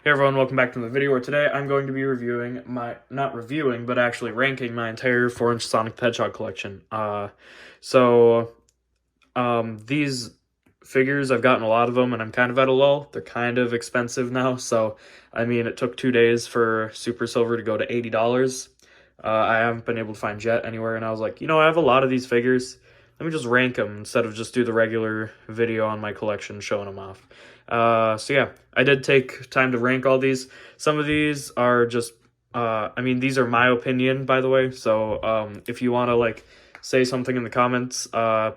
Hey everyone, welcome back to the video where today I'm going to be reviewing not reviewing, but actually ranking my entire 4-inch Sonic the Hedgehog collection. These figures, I've gotten a lot of them and I'm kind of at a lull. They're kind of expensive now, so I mean, it took 2 days for Super Silver to go to $80. I haven't been able to find Jet anywhere, and I was like, I have a lot of these figures. Let me just rank them instead of just do the regular video on my collection showing them off. Yeah, I did take time to rank all these. Some of these are just, these are my opinion, by the way. So if you want to say something in the comments,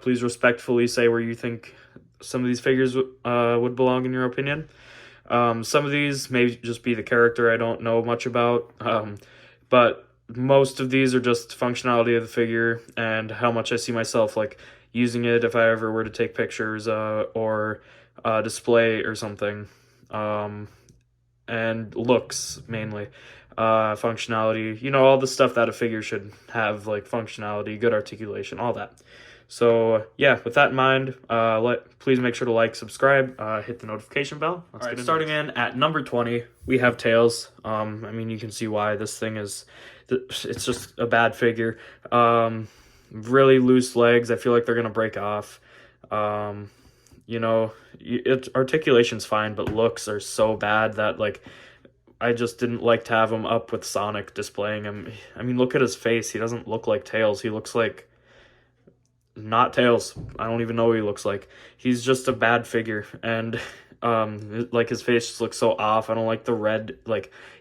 please respectfully say where you think some of these figures would belong in your opinion. Some of these may just be the character I don't know much about, but most of these are just functionality of the figure and how much I see myself using it if I ever were to take pictures or display or something. And looks mainly. Functionality, all the stuff that a figure should have, like functionality, good articulation, all that. So yeah, with that in mind, please make sure to like, subscribe, hit the notification bell. All right, starting in at number 20, we have Tails. You can see why this thing is, it's just a bad figure. Really loose legs. I feel like they're gonna break off. Articulation's fine, but looks are so bad that I just didn't like to have him up with Sonic displaying him. I mean, look at his face. He doesn't look like Tails. He looks like not Tails. I don't even know what he looks like. He's just a bad figure, and his face just looks so off. I don't like the red,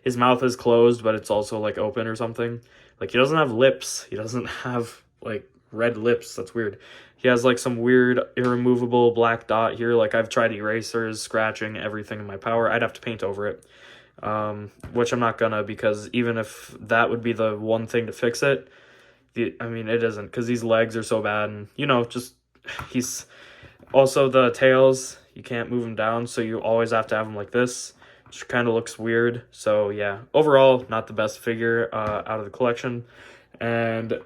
his mouth is closed, but it's also open or something. He doesn't have lips. He doesn't have red lips. That's weird. He has some weird irremovable black dot here. I've tried erasers, scratching, everything in my power. I'd have to paint over it. Which I'm not gonna, because even if that would be the one thing to fix it, it isn't, because these legs are so bad, and he's also the tails, you can't move him down, so you always have to have him like this, which kind of looks weird. So yeah, overall not the best figure out of the collection, and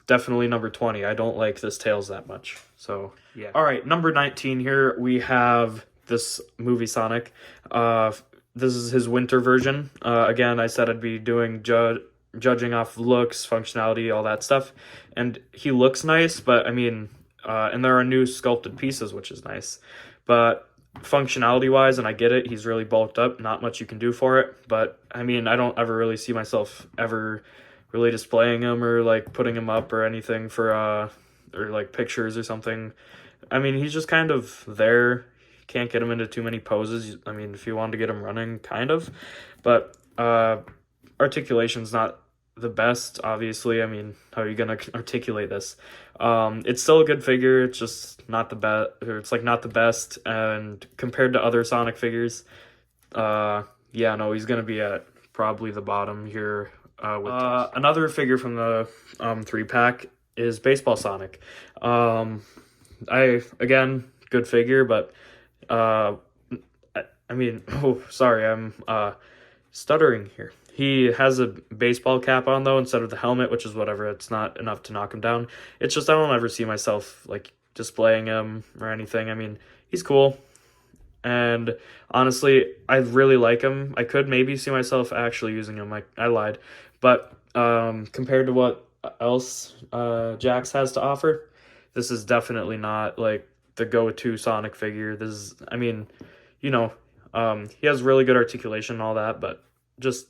definitely number 20. I don't like this Tails that much. So yeah. All right, number 19 here we have this movie Sonic. This is his winter version. Again, I said I'd be doing judging off looks, functionality, all that stuff. And he looks nice, but and there are new sculpted pieces, which is nice. But functionality-wise, and I get it, he's really bulked up, not much you can do for it. But, I don't ever really see myself ever really displaying him or, putting him up or anything for, pictures or something. He's just kind of there. Can't get him into too many poses. If you wanted to get him running, kind of. But articulation's not the best, obviously. How are you gonna articulate this? It's still a good figure. It's just not the best, or it's not the best. And compared to other Sonic figures, yeah, no, he's gonna be at probably the bottom here. With another figure from the 3-pack is Baseball Sonic. Again, good figure, but oh, sorry, I'm stuttering here. He has a baseball cap on, though, instead of the helmet, which is whatever. It's not enough to knock him down. It's just I don't ever see myself, displaying him or anything. He's cool. And honestly, I really like him. I could maybe see myself actually using him. I lied. But compared to what else Jakks has to offer, this is definitely not, the go-to Sonic figure. This is, he has really good articulation and all that, but just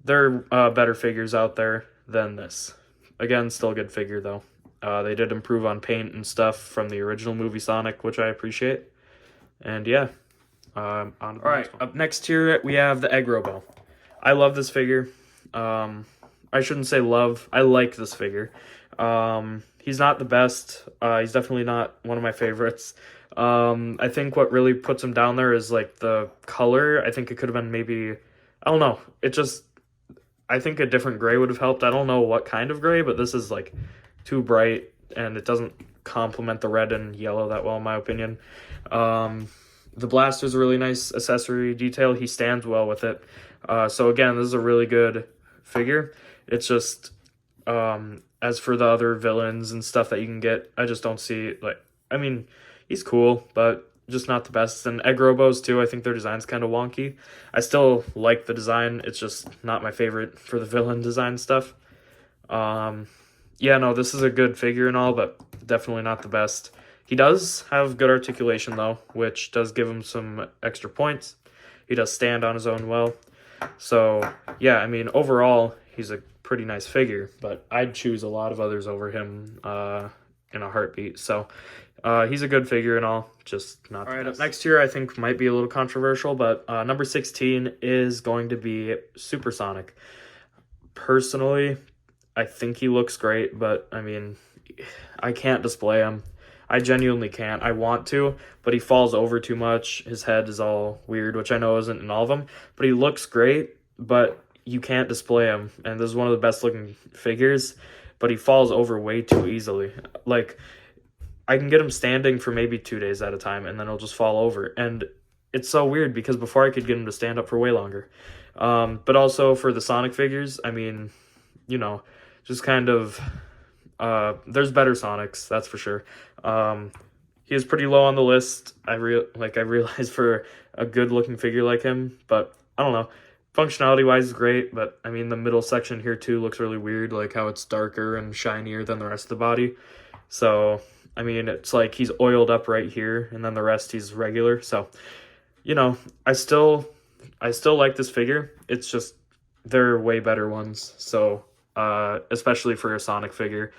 there are better figures out there than this. Again, still a good figure, though. They did improve on paint and stuff from the original movie Sonic, which I appreciate. And yeah, on to the next one. Up next here, we have the Egg Robo. I love this figure. I shouldn't say love. I like this figure. He's not the best. He's definitely not one of my favorites. I think what really puts him down there is the color. I think it could have been maybe, I don't know. I think a different gray would have helped. I don't know what kind of gray, but this is too bright, and it doesn't complement the red and yellow that well, in my opinion. The blaster's a really nice accessory detail. He stands well with it. So again, this is a really good figure. It's just, as for the other villains and stuff that you can get, I just don't see, he's cool, but just not the best. And Egg Robos too, I think their design's kind of wonky. I still like the design, it's just not my favorite for the villain design stuff. Yeah, no, this is a good figure and all, but definitely not the best. He does have good articulation though, which does give him some extra points. He does stand on his own well. So, yeah, I mean, overall, he's a pretty nice figure, but I'd choose a lot of others over him in a heartbeat. So, he's a good figure and all, just not the best. All right, up next here, I think might be a little controversial, but number 16 is going to be Supersonic. Personally, I think he looks great, but, I mean, I can't display him. I genuinely can't. I want to, but he falls over too much. His head is all weird, which I know isn't in all of them, but he looks great, but you can't display him, and this is one of the best looking figures, but he falls over way too easily. Like, I can get him standing for maybe 2 days at a time, and then he'll just fall over, and it's so weird because before I could get him to stand up for way longer. But also for the Sonic figures, I mean, you know, just kind of... there's better Sonics, that's for sure. He is pretty low on the list. I realize for a good looking figure like him, but I don't know. Functionality wise is great, but I mean the middle section here too looks really weird, like how it's darker and shinier than the rest of the body. So I mean it's like he's oiled up right here, and then the rest he's regular. So you know, I still like this figure. It's just there are way better ones. So especially for a Sonic figure.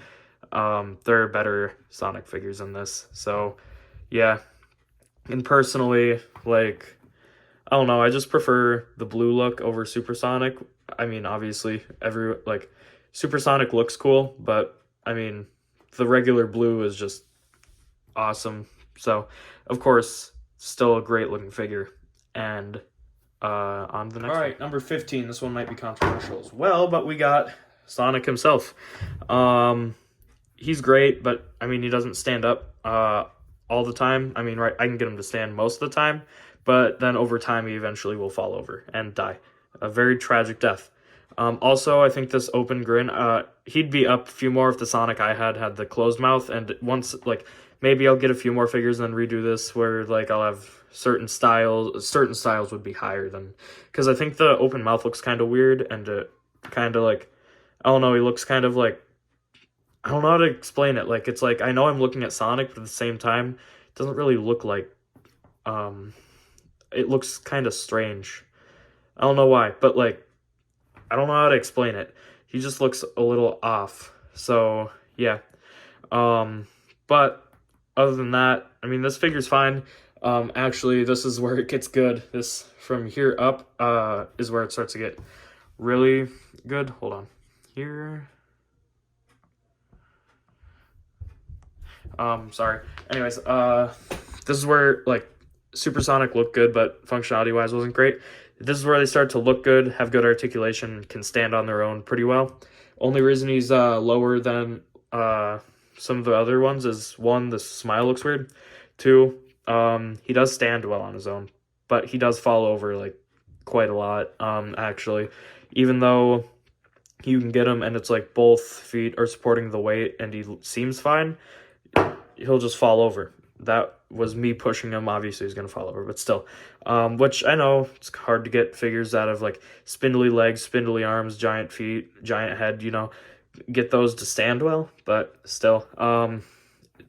There are better Sonic figures than this. So, yeah. And personally, like, I don't know, I just prefer the blue look over Supersonic. I mean, obviously, Supersonic looks cool, but, I mean, the regular blue is just awesome. So, of course, still a great looking figure. And, on to the next one. All right, number 15. This one might be controversial as well, but we got Sonic himself. He's great, but I mean, he doesn't stand up all the time. I mean, right, I can get him to stand most of the time, but then over time, he eventually will fall over and die. A very tragic death. Also, I think this open grin, he'd be up a few more if the Sonic I had the closed mouth, and once, like, maybe I'll get a few more figures and then redo this where, like, I'll have certain styles would be higher than, because I think the open mouth looks kind of weird, and kind of like, I don't know, he looks kind of like, I don't know how to explain it. Like, it's like, I know I'm looking at Sonic, but at the same time, it doesn't really look like, it looks kind of strange. I don't know why, but, like, I don't know how to explain it. He just looks a little off. So, yeah. But, other than that, I mean, this figure's fine. Actually, this is where it gets good. This, from here up, is where it starts to get really good. Hold on. Here... sorry. Anyways, this is where, like, Supersonic looked good, but functionality-wise wasn't great. This is where they start to look good, have good articulation, can stand on their own pretty well. Only reason he's lower than some of the other ones is, one, the smile looks weird. Two, he does stand well on his own, but he does fall over, like, quite a lot, actually. Even though you can get him and it's, like, both feet are supporting the weight and he seems fine, he'll just fall over. That was me pushing him. Obviously, he's going to fall over, but still. Which I know it's hard to get figures out of, like, spindly legs, spindly arms, giant feet, giant head, you know, get those to stand well, but still.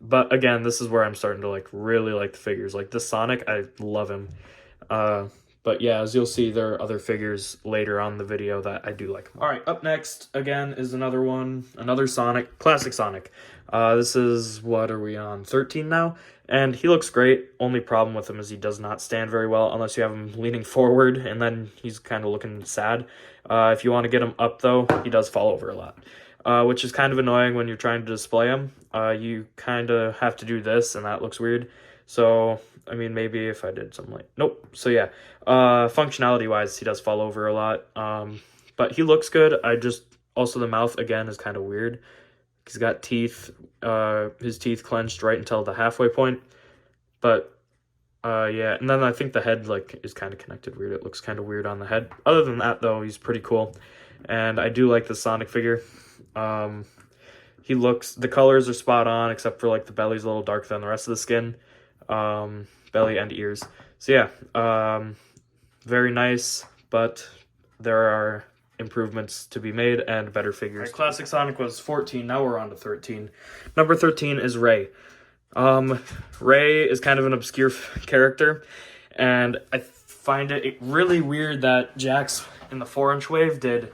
But again, this is where I'm starting to, like, really like the figures. Like, this Sonic, I love him. But yeah, as you'll see, there are other figures later on in the video that I do like. All right, up next, again, is another Sonic, classic Sonic. This is, what are we on, 13 now? And he looks great. Only problem with him is he does not stand very well unless you have him leaning forward, and then he's kind of looking sad. If you want to get him up, though, he does fall over a lot, which is kind of annoying when you're trying to display him. You kind of have to do this, and that looks weird. So, I mean, maybe if I did something like... Nope. So, yeah. Functionality-wise, he does fall over a lot. But he looks good. Also, the mouth, again, is kind of weird. He's got teeth, his teeth clenched right until the halfway point. But, yeah. And then I think the head, like, is kind of connected weird. It looks kind of weird on the head. Other than that, though, he's pretty cool. And I do like the Sonic figure. The colors are spot on, except for, like, the belly's a little darker than the rest of the skin. belly and ears. So yeah, very nice, but there are improvements to be made and better figures. Right, Classic Sonic was 14, now we're on to 13. Number 13 is Ray. Ray is kind of an obscure character, and I find it really weird that Jakks in the 4-inch wave did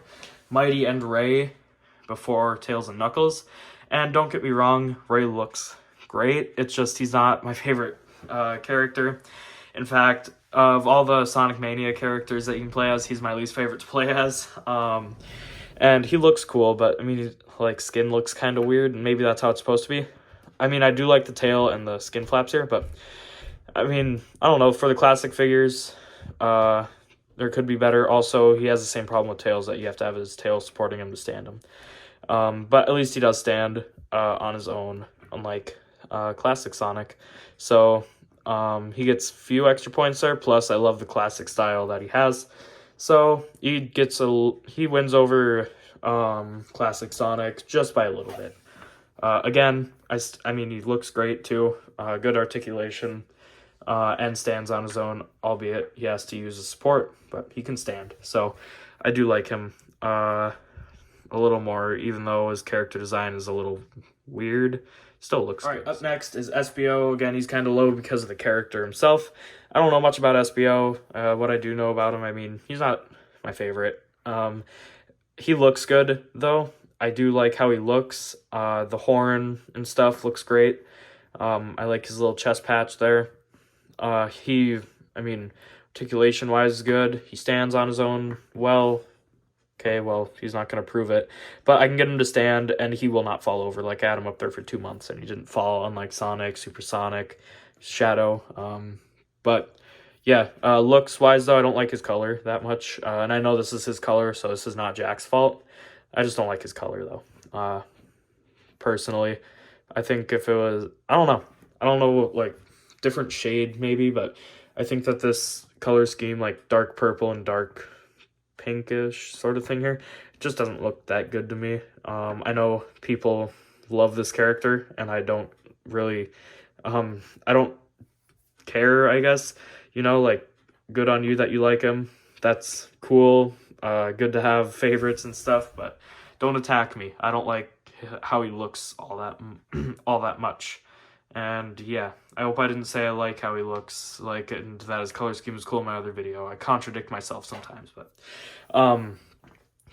Mighty and Ray before Tails and Knuckles. And don't get me wrong, Ray looks great. It's just he's not my favorite character. In fact, of all the Sonic Mania characters that you can play as, he's my least favorite to play as. And he looks cool, but I mean, like, skin looks kind of weird, and maybe that's how it's supposed to be. I mean, I do like the tail and the skin flaps here, but I mean, I don't know. For the classic figures, there could be better. Also, he has the same problem with Tails, that you have to have his tail supporting him to stand him. But at least he does stand on his own, unlike classic Sonic. So he gets few extra points there. Plus, I love the classic style that he has. So he wins over classic Sonic just by a little bit. Again, I mean, he looks great too. Good articulation, and stands on his own, albeit he has to use his support, but he can stand. So I do like him a little more, even though his character design is a little weird. Still looks good. All right, up next is SBO. Again, he's kind of low because of the character himself. I don't know much about SBO. What I do know about him, I mean, he's not my favorite. He looks good, though. I do like how he looks. The horn and stuff looks great. I like his little chest patch there. I mean, articulation-wise is good. He stands on his own well. Okay, well, he's not going to prove it. But I can get him to stand, and he will not fall over. Like, I had him up there for 2 months, and he didn't fall, unlike Sonic, Supersonic, Shadow. But, yeah, looks-wise, though, I don't like his color that much. And I know this is his color, so this is not Jack's fault. I just don't like his color, though. Personally, I think if it was... I don't know, like, different shade, maybe, but I think that this color scheme, like dark purple and dark pinkish sort of thing here, just doesn't look that good to me. I know people love this character, and I don't really... I don't care, I guess. You know, like, good on you that you like him. That's cool. Good to have favorites and stuff, but don't attack me. I don't like how he looks all that much. And yeah, I hope I didn't say I like how he looks, like, and that his color scheme is cool in my other video. I contradict myself sometimes, but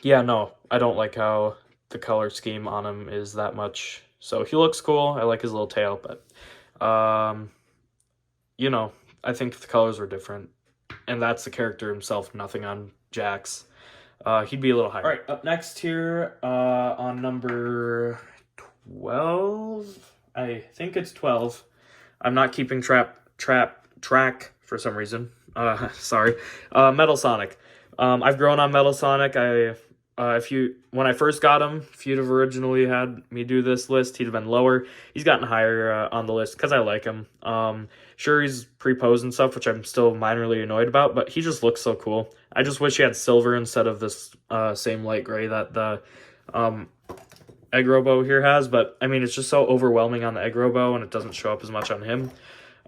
yeah, no, I don't like how the color scheme on him is that much. So he looks cool. I like his little tail, but you know, I think the colors were different, and that's the character himself. Nothing on Jakks. He'd be a little higher. All right, up next here on number 12. I think it's 12. I'm not keeping track for some reason. Sorry. Metal Sonic. I've grown on Metal Sonic. When I first got him, if you'd have originally had me do this list, he'd have been lower. He's gotten higher on the list because I like him. Sure, he's pre-posed and stuff, which I'm still minorly annoyed about, but he just looks so cool. I just wish he had silver instead of this same light gray that the Egg Robo here has, but I mean, it's just so overwhelming on the Egg Robo, and it doesn't show up as much on him.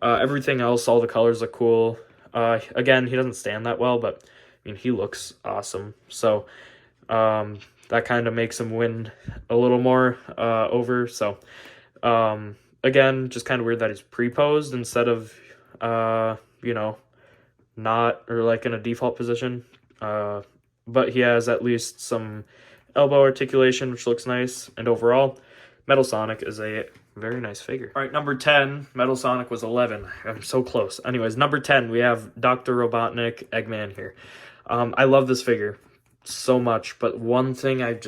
Everything else, all the colors look cool. Again, he doesn't stand that well, but I mean, he looks awesome. So that kind of makes him win a little more over. So again, just kind of weird that he's pre-posed instead of you know, not, or like in a default position. But he has at least some elbow articulation, which looks nice. And overall, Metal Sonic is a very nice figure. All right, number 10. Metal Sonic was 11. I'm so close. Anyways, number 10, we have Dr. Robotnik Eggman here. I love this figure so much, but one thing I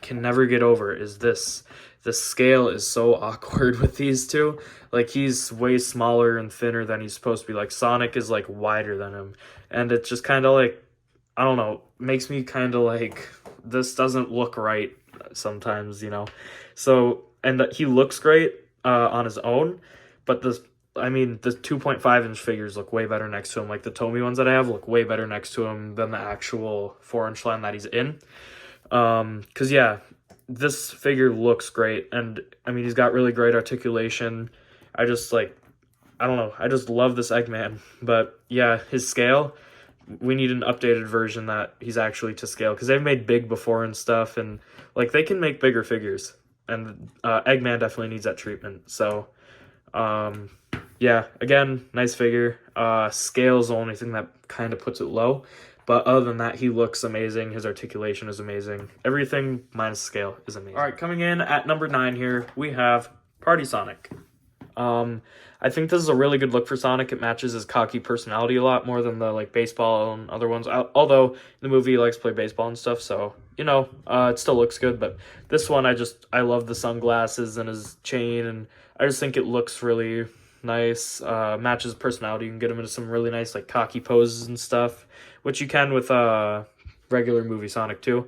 can never get over is this. The scale is so awkward with these two. Like, he's way smaller and thinner than he's supposed to be. Like, Sonic is, like, wider than him. And it's just kind of like, I don't know, makes me kind of like, this doesn't look right sometimes, you know. So, and he looks great on his own, but the 2.5-inch figures look way better next to him. Like, the Tomy ones that I have look way better next to him than the actual 4-inch line that he's in. Because, yeah, this figure looks great, and I mean, he's got really great articulation. I I don't know. I just love this Eggman. But yeah, his scale, we need an updated version that he's actually to scale, because they've made big before and stuff, and like they can make bigger figures, and Eggman definitely needs that treatment. So um yeah, again, nice figure. Scale's the only thing that kind of puts it low, but other than that, he looks amazing. His articulation is amazing. Everything minus scale is amazing. All right, coming in at number 9 here, we have Party Sonic. I think this is a really good look for Sonic. It matches his cocky personality a lot more than the like baseball and other ones. Although in the movie he likes to play baseball and stuff, so you know, it still looks good. But this one, I love the sunglasses and his chain, and I just think it looks really nice. Matches personality. You can get him into some really nice like cocky poses and stuff, which you can with regular movie Sonic too.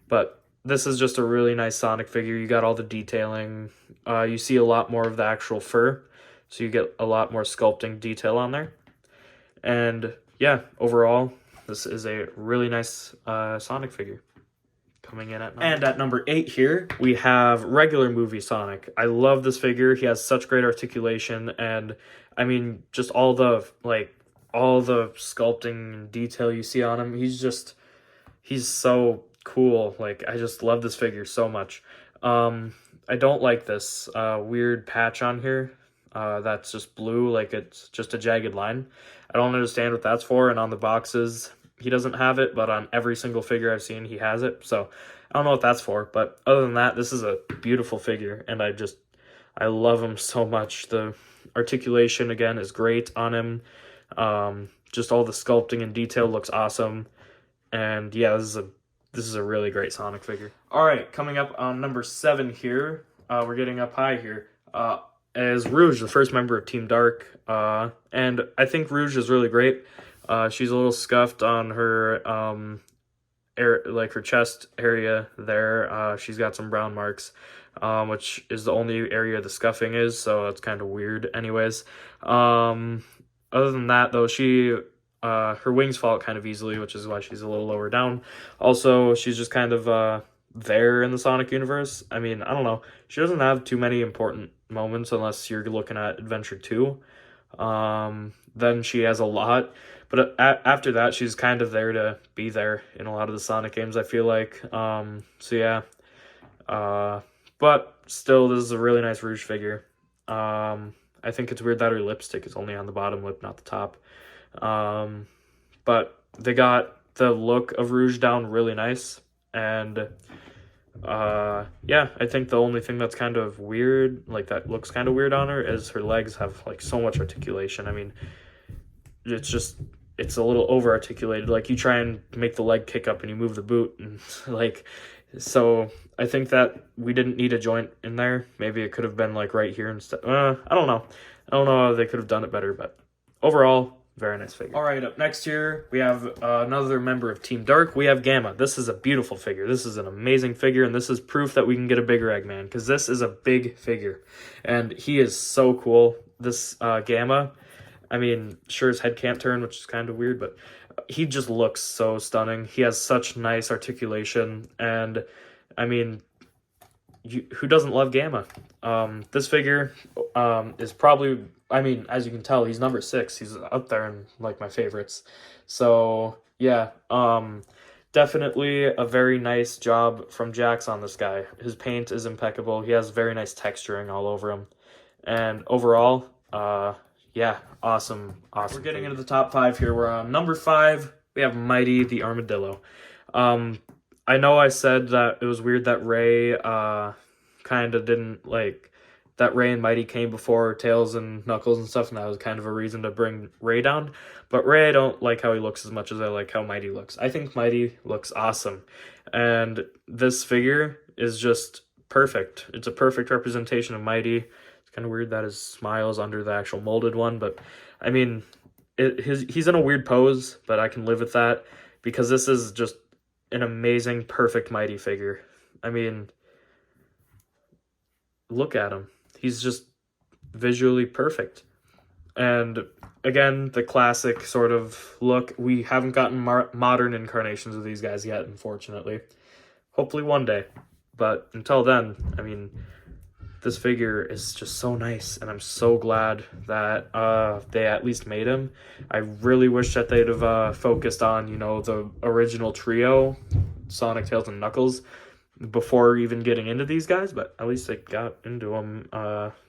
But this is just a really nice Sonic figure. You got all the detailing. You see a lot more of the actual fur, so you get a lot more sculpting detail on there. And yeah, overall, this is a really nice Sonic figure. Coming in at number. And at number 8 here, we have regular movie Sonic. I love this figure. He has such great articulation, and I mean, just all the sculpting and detail you see on him. He's so cool. Like, I just love this figure so much. I don't like this weird patch on here. That's just blue, like it's just a jagged line. I don't understand what that's for, and on the boxes, he doesn't have it, but on every single figure I've seen, he has it. So I don't know what that's for, but other than that, this is a beautiful figure, and I love him so much. The articulation, again, is great on him. Just all the sculpting and detail looks awesome. And yeah, this is a really great Sonic figure. All right, coming up on number 7 here, we're getting up high here, is Rouge, the first member of Team Dark. And I think Rouge is really great. She's a little scuffed on her her chest area there. She's got some brown marks, which is the only area the scuffing is, so that's kind of weird anyways. Other than that, though, her wings fall out kind of easily, which is why she's a little lower down. Also, she's just kind of there in the Sonic universe. I mean, I don't know. She doesn't have too many important moments unless you're looking at Adventure 2. Then she has a lot. But after that, she's kind of there to be there in a lot of the Sonic games, I feel like. So yeah. But still, this is a really nice Rouge figure. I think it's weird that her lipstick is only on the bottom lip, not the top. But they got the look of Rouge down really nice. And yeah, I think the only thing that's kind of weird, like that looks kind of weird on her, is her legs have like so much articulation. I mean, it's a little over articulated. Like, you try and make the leg kick up and you move the boot, and like, so I think that we didn't need a joint in there. Maybe it could have been like right here instead. I don't know how they could have done it better, but overall, very nice figure. All right, up next here, we have another member of Team Dark. We have Gamma. This is a beautiful figure. This is an amazing figure, and this is proof that we can get a bigger Eggman, because this is a big figure, and he is so cool. This Gamma, I mean, sure, his head can't turn, which is kind of weird, but he just looks so stunning. He has such nice articulation, and I mean, who doesn't love Gamma? This figure is probably, I mean, as you can tell, he's number 6. He's up there in like my favorites. So yeah, definitely a very nice job from Jakks on this guy. His paint is impeccable. He has very nice texturing all over him, and overall, yeah, awesome. We're getting into the top 5 here. We're on number 5. We have Mighty the Armadillo. I know I said that it was weird that Ray kind of didn't like that Ray and Mighty came before Tails and Knuckles and stuff, and that was kind of a reason to bring Ray down. But Ray, I don't like how he looks as much as I like how Mighty looks. I think Mighty looks awesome, and this figure is just perfect. It's a perfect representation of Mighty. It's kind of weird that his smile is under the actual molded one, but I mean, he's in a weird pose, but I can live with that, because this is just an amazing, perfect Mighty figure. I mean, look at him. He's just visually perfect. And again, the classic sort of look. We haven't gotten modern incarnations of these guys yet, unfortunately. Hopefully one day. But until then, I mean, this figure is just so nice, and I'm so glad that they at least made him. I really wish that they'd have focused on, you know, the original trio, Sonic, Tails, and Knuckles, before even getting into these guys, but at least they got into them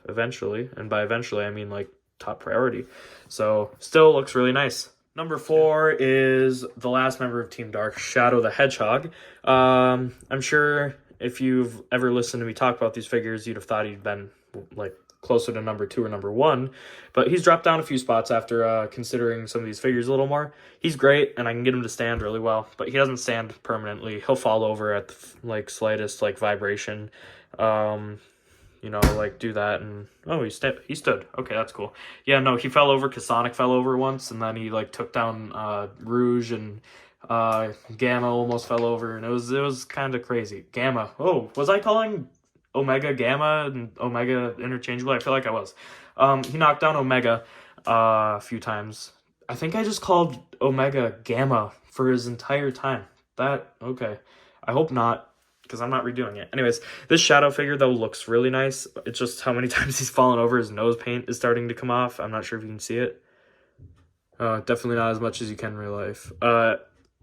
eventually, and by eventually I mean like top priority. So still looks really nice. Number 4 is the last member of Team Dark, Shadow the Hedgehog. I'm sure if you've ever listened to me talk about these figures, you'd have thought he'd been like closer to number 2 or number 1, but he's dropped down a few spots after considering some of these figures a little more. He's great, and I can get him to stand really well, but he doesn't stand permanently. He'll fall over at the like slightest like vibration. You know, like do that, and oh, he stood. Okay, that's cool. Yeah, no, he fell over because Sonic fell over once, and then he like took down Rouge, and Gamma almost fell over, and it was kind of crazy. Gamma. Oh, was I calling Omega Gamma and Omega interchangeable? I feel like I was. He knocked down Omega a few times. I think I just called Omega Gamma for his entire time. Okay. I hope not, because I'm not redoing it. Anyways, this Shadow figure, though, looks really nice. It's just how many times he's fallen over, his nose paint is starting to come off. I'm not sure if you can see it. Definitely not as much as you can in real life.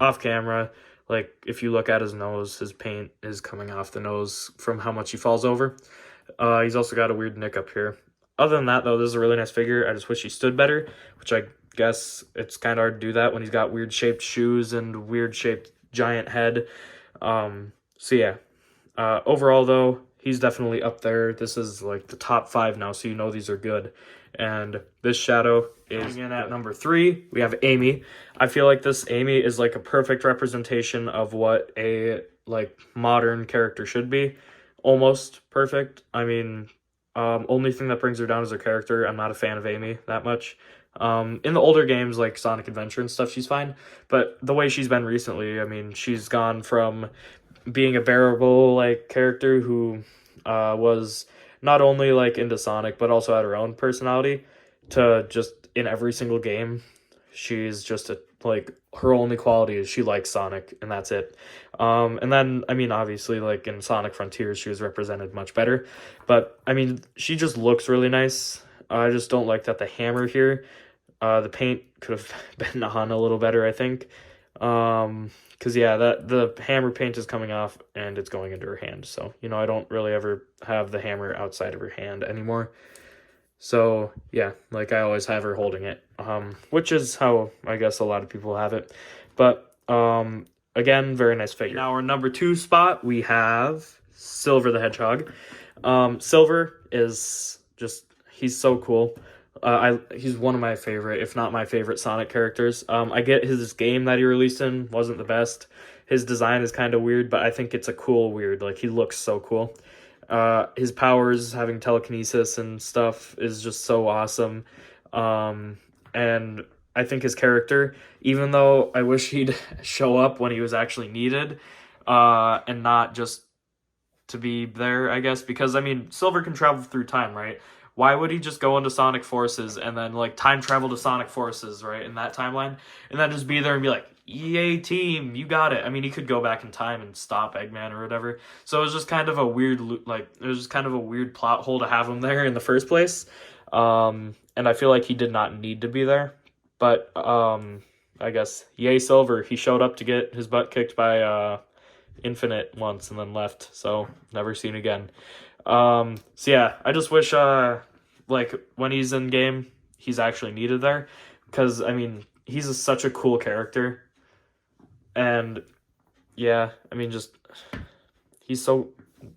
Off camera, like, if you look at his nose, his paint is coming off the nose from how much he falls over. He's also got a weird nick up here. Other than that, though, this is a really nice figure. I just wish he stood better, which I guess it's kind of hard to do that when he's got weird-shaped shoes and weird-shaped giant head. So yeah, overall though, he's definitely up there. This is like the top 5 now, so you know these are good. And this Shadow is in at number 3. We have Amy. I feel like this Amy is like a perfect representation of what a like modern character should be. Almost perfect. I mean, only thing that brings her down is her character. I'm not a fan of Amy that much. In the older games like Sonic Adventure and stuff, she's fine. But the way she's been recently, I mean, she's gone from being a bearable like character who was not only like into Sonic but also had her own personality, to just in every single game she's just like her only quality is she likes Sonic, and that's it. And then I mean, obviously like in Sonic Frontiers she was represented much better, but I mean she just looks really nice. I just don't like that the hammer here, the paint could have been on a little better, I think. Because yeah, the hammer paint is coming off and it's going into her hand, so you know I don't really ever have the hammer outside of her hand anymore. So yeah, like I always have her holding it, which is how I guess a lot of people have it. But again, very nice figure. Now our number 2 spot, we have Silver the Hedgehog. Silver is just, he's so cool. He's one of my favorite, if not my favorite, Sonic characters. I get his game that he released in wasn't the best. His design is kind of weird, but I think it's a cool weird. Like, he looks so cool. His powers, having telekinesis and stuff, is just so awesome. And I think his character, even though I wish he'd show up when he was actually needed, and not just to be there, I guess, because, I mean, Silver can travel through time, right? Why would he just go into Sonic Forces and then, like, time travel to Sonic Forces, right, in that timeline, and then just be there and be like, yay, team, you got it. I mean, he could go back in time and stop Eggman or whatever. So it was just kind of a weird, like, it was just kind of a weird plot hole to have him there in the first place. And I feel like he did not need to be there. But, I guess, yay, Silver. He showed up to get his butt kicked by, Infinite once and then left. So, never seen again. So yeah, I just wish, like, when he's in game, he's actually needed there. Because, I mean, he's such a cool character. And, yeah, I mean, he's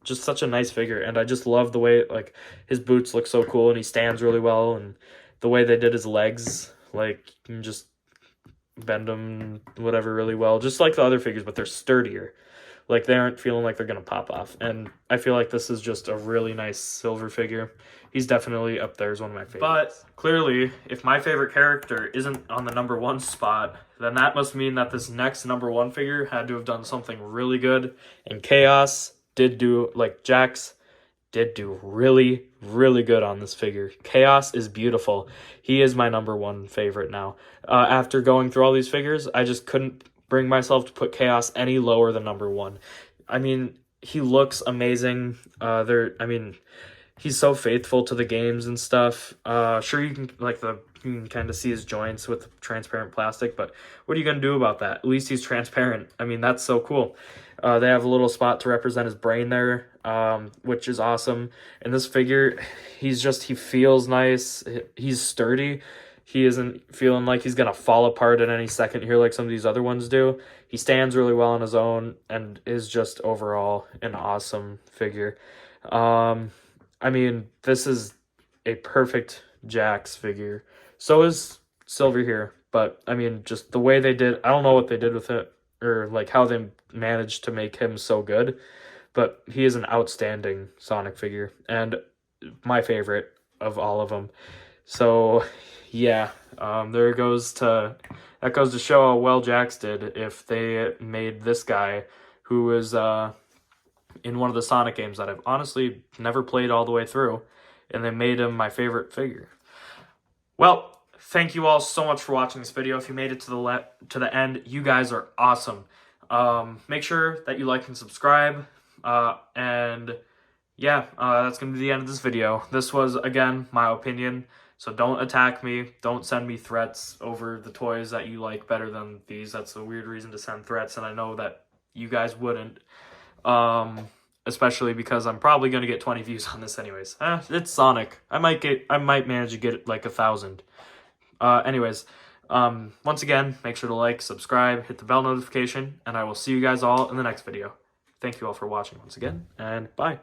just such a nice figure. And I just love the way, like, his boots look so cool and he stands really well. And the way they did his legs, like, you can just bend them, whatever, really well. Just like the other figures, but they're sturdier. Like, they aren't feeling like they're going to pop off. And I feel like this is just a really nice Silver figure. He's definitely up there as one of my favorites. But, clearly, if my favorite character isn't on the number 1 spot, then that must mean that this next number 1 figure had to have done something really good. And Chaos did do, like, Jakks did do really, really good on this figure. Chaos is beautiful. He is my number 1 favorite now. After going through all these figures, I just couldn't bring myself to put Chaos any lower than number 1. I mean, he looks amazing. he's so faithful to the games and stuff. Sure, you can you can kind of see his joints with transparent plastic, but what are you gonna do about that? At least he's transparent. I mean, that's so cool. They have a little spot to represent his brain there, which is awesome. And this figure, he feels nice. He's sturdy. He isn't feeling like he's gonna fall apart at any second here like some of these other ones do. He stands really well on his own and is just overall an awesome figure. I mean, this is a perfect Jakks figure. So is Silver here, but I mean, just the way they did, I don't know what they did with it or like how they managed to make him so good, but he is an outstanding Sonic figure and my favorite of all of them. So, yeah, there goes to that goes to show how well Jakks did if they made this guy who was in one of the Sonic games that I've honestly never played all the way through, and they made him my favorite figure. Well, thank you all so much for watching this video. If you made it to the end, you guys are awesome. Make sure that you like and subscribe, and yeah, that's going to be the end of this video. This was, again, my opinion, so don't attack me. Don't send me threats over the toys that you like better than these. That's a weird reason to send threats, and I know that you guys wouldn't. Especially because I'm probably gonna get 20 views on this anyways. It's Sonic. I might manage to get like 1,000. Anyways, once again, make sure to like, subscribe, hit the bell notification, and I will see you guys all in the next video. Thank you all for watching once again, and bye.